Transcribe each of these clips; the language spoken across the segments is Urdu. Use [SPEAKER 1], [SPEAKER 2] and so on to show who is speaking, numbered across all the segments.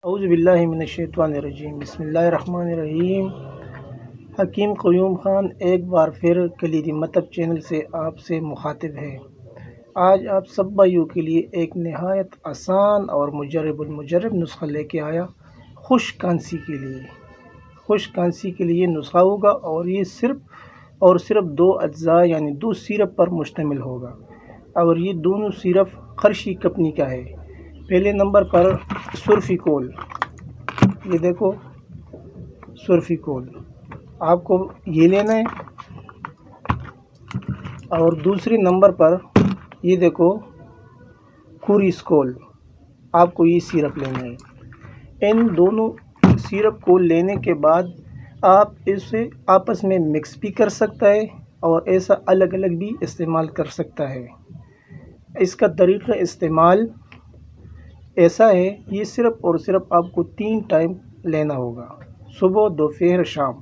[SPEAKER 1] اعوذ باللہ من الشیطان الرجیم، بسم اللہ الرحمن الرحیم۔ حکیم قیوم خان ایک بار پھر کلیدی مطلب چینل سے آپ سے مخاطب ہے۔ آج آپ سب بھائیوں کے لیے ایک نہایت آسان اور مجرب المجرب نسخہ لے کے آیا خشک کھانسی کے لیے۔ خشک کھانسی کے لیے نسخہ ہوگا اور یہ صرف دو اجزاء یعنی دو سیرپ پر مشتمل ہوگا، اور یہ دونوں سیرپ قرشی کمپنی کا ہے۔ پہلے نمبر پر سرفی کول، یہ دیکھو سرفی کول آپ کو یہ لینا ہے، اور دوسری نمبر پر یہ دیکھو کوریس کول، آپ کو یہ سیرپ لینا ہے۔ ان دونوں سیرپ کو لینے کے بعد آپ اسے آپس میں مکس بھی کر سکتا ہے اور ایسا الگ الگ بھی استعمال کر سکتا ہے۔ اس کا طریقہ استعمال ایسا ہے، یہ صرف اور صرف آپ کو 3 ٹائم لینا ہوگا، صبح، دوپہر، شام،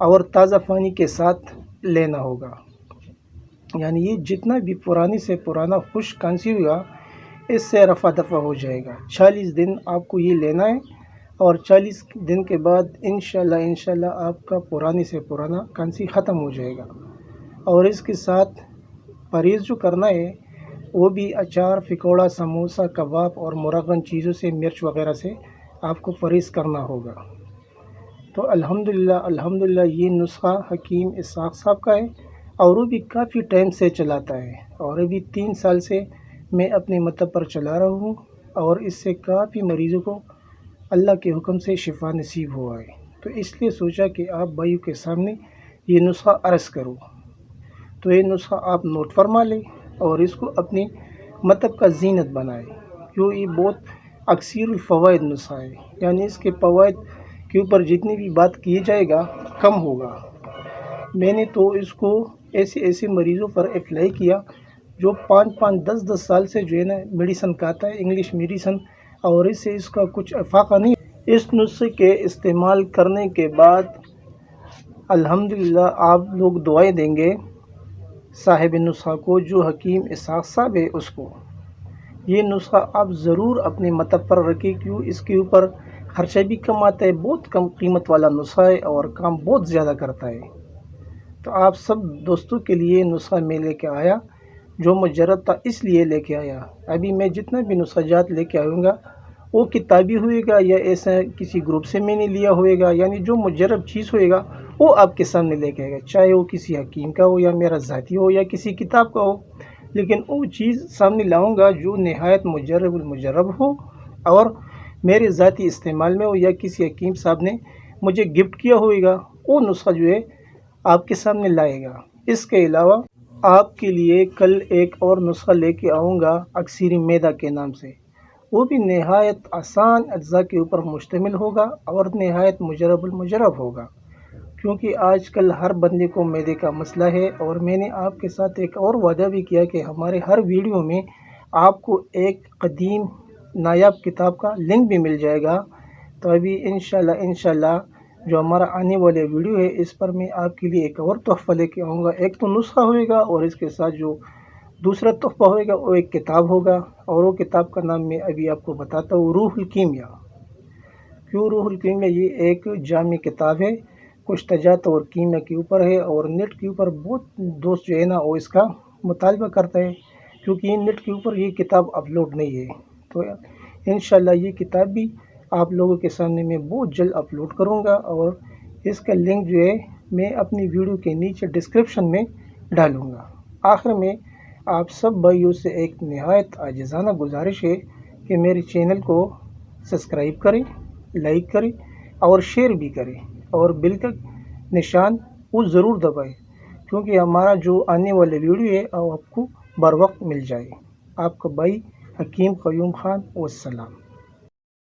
[SPEAKER 1] اور تازہ پانی کے ساتھ لینا ہوگا۔ یعنی یہ جتنا بھی پرانی سے پرانا خشک کھانسی ہوگا اس سے رفع دفع ہو جائے گا۔ 40 دن آپ کو یہ لینا ہے، اور 40 دن کے بعد انشاءاللہ آپ کا پرانی سے پرانا کھانسی ختم ہو جائے گا۔ اور اس کے ساتھ پرہیز جو کرنا ہے وہ بھی اچار، پکوڑا، سموسہ، کباب اور مرغن چیزوں سے، مرچ وغیرہ سے آپ کو پرہیز کرنا ہوگا۔ تو الحمدللہ یہ نسخہ حکیم اسحاق صاحب کا ہے، اور وہ بھی کافی ٹائم سے چلاتا ہے، اور ابھی 3 سال سے میں اپنے مطلب پر چلا رہا ہوں، اور اس سے کافی مریضوں کو اللہ کے حکم سے شفا نصیب ہوا ہے۔ تو اس لیے سوچا کہ آپ بھائیوں کے سامنے یہ نسخہ عرض کروں۔ تو یہ نسخہ آپ نوٹ فرما لیں اور اس کو اپنی مطلب کا زینت بنائیں، کیوں یہ بہت اکثیر الفوائد نسخہ ہے، یعنی اس کے فوائد کے اوپر جتنی بھی بات کی جائے گا کم ہوگا۔ میں نے تو اس کو ایسے مریضوں پر اپلائی کیا جو 5 10 سال سے جو ہے نا میڈیسن کھاتا ہے، انگلش میڈیسن، اور اس سے اس کا کچھ افاقہ نہیں۔ اس نسخے کے استعمال کرنے کے بعد الحمدللہ آپ لوگ دعائیں دیں گے صاحب نسخہ کو، جو حکیم اسحاق صاحب ہے اس کو۔ یہ نسخہ آپ ضرور اپنے مطلب پر رکھیں، کیوں اس کے اوپر خرچہ بھی کم آتا ہے، بہت کم قیمت والا نسخہ ہے اور کام بہت زیادہ کرتا ہے۔ تو آپ سب دوستوں کے لیے نسخہ میں لے کے آیا، جو مجرب تھا اس لیے لے کے آیا۔ ابھی میں جتنا بھی نسخہ جات لے کے آؤں گا وہ کتابی ہوئے گا یا ایسا کسی گروپ سے میں نے لیا ہوئے گا، یعنی جو مجرب چیز ہوئے گا وہ آپ کے سامنے لے کے آئے گا، چاہے وہ کسی حکیم کا ہو یا میرا ذاتی ہو یا کسی کتاب کا ہو، لیکن وہ چیز سامنے لاؤں گا جو نہایت مجرب المجرب ہو اور میرے ذاتی استعمال میں ہو، یا کسی حکیم صاحب نے مجھے گفٹ کیا ہوئے گا، وہ نسخہ جو ہے آپ کے سامنے لائے گا۔ اس کے علاوہ آپ کے لیے کل ایک اور نسخہ لے کے آؤں گا اکثیر معدہ کے نام سے، وہ بھی نہایت آسان اجزاء کے اوپر مشتمل ہوگا اور نہایت مجرب المجرب ہوگا، کیونکہ آج کل ہر بندے کو معدے کا مسئلہ ہے۔ اور میں نے آپ کے ساتھ ایک اور وعدہ بھی کیا کہ ہمارے ہر ویڈیو میں آپ کو ایک قدیم نایاب کتاب کا لنک بھی مل جائے گا۔ تو ابھی انشاءاللہ جو ہمارا آنے والے ویڈیو ہے اس پر میں آپ کے لیے ایک اور تحفہ لے کے آؤں گا۔ ایک تو نسخہ ہوئے گا، اور اس کے ساتھ جو دوسرا تحفہ ہوئے گا وہ ایک کتاب ہوگا، اور وہ کتاب کا نام میں ابھی آپ کو بتاتا ہوں، روح الکیمیا۔ کیوں روح الکیمیا؟ یہ ایک جامع کتاب ہے، کچھ تجارت اور کیمیا کے اوپر ہے، اور نیٹ کے اوپر بہت دوست جو ہے نا وہ اس کا مطالبہ کرتا ہے، کیونکہ یہ نیٹ کے اوپر یہ کتاب اپلوڈ نہیں ہے۔ تو انشاءاللہ یہ کتاب بھی آپ لوگوں کے سامنے میں بہت جلد اپلوڈ کروں گا، اور اس کا لنک جو ہے میں اپنی ویڈیو کے نیچے ڈسکرپشن میں ڈالوں گا۔ آخر میں آپ سب بھائیوں سے ایک نہایت عاجزانہ گزارش ہے کہ میرے چینل کو سبسکرائب کریں، لائک کریں اور شیئر بھی کریں، اور بیل کا نشان وہ ضرور دبائیں، کیونکہ ہمارا جو آنے والے ویڈیو ہے وہ آپ کو بر وقت مل جائے۔ آپ کا بھائی حکیم قیوم خان، والسلام۔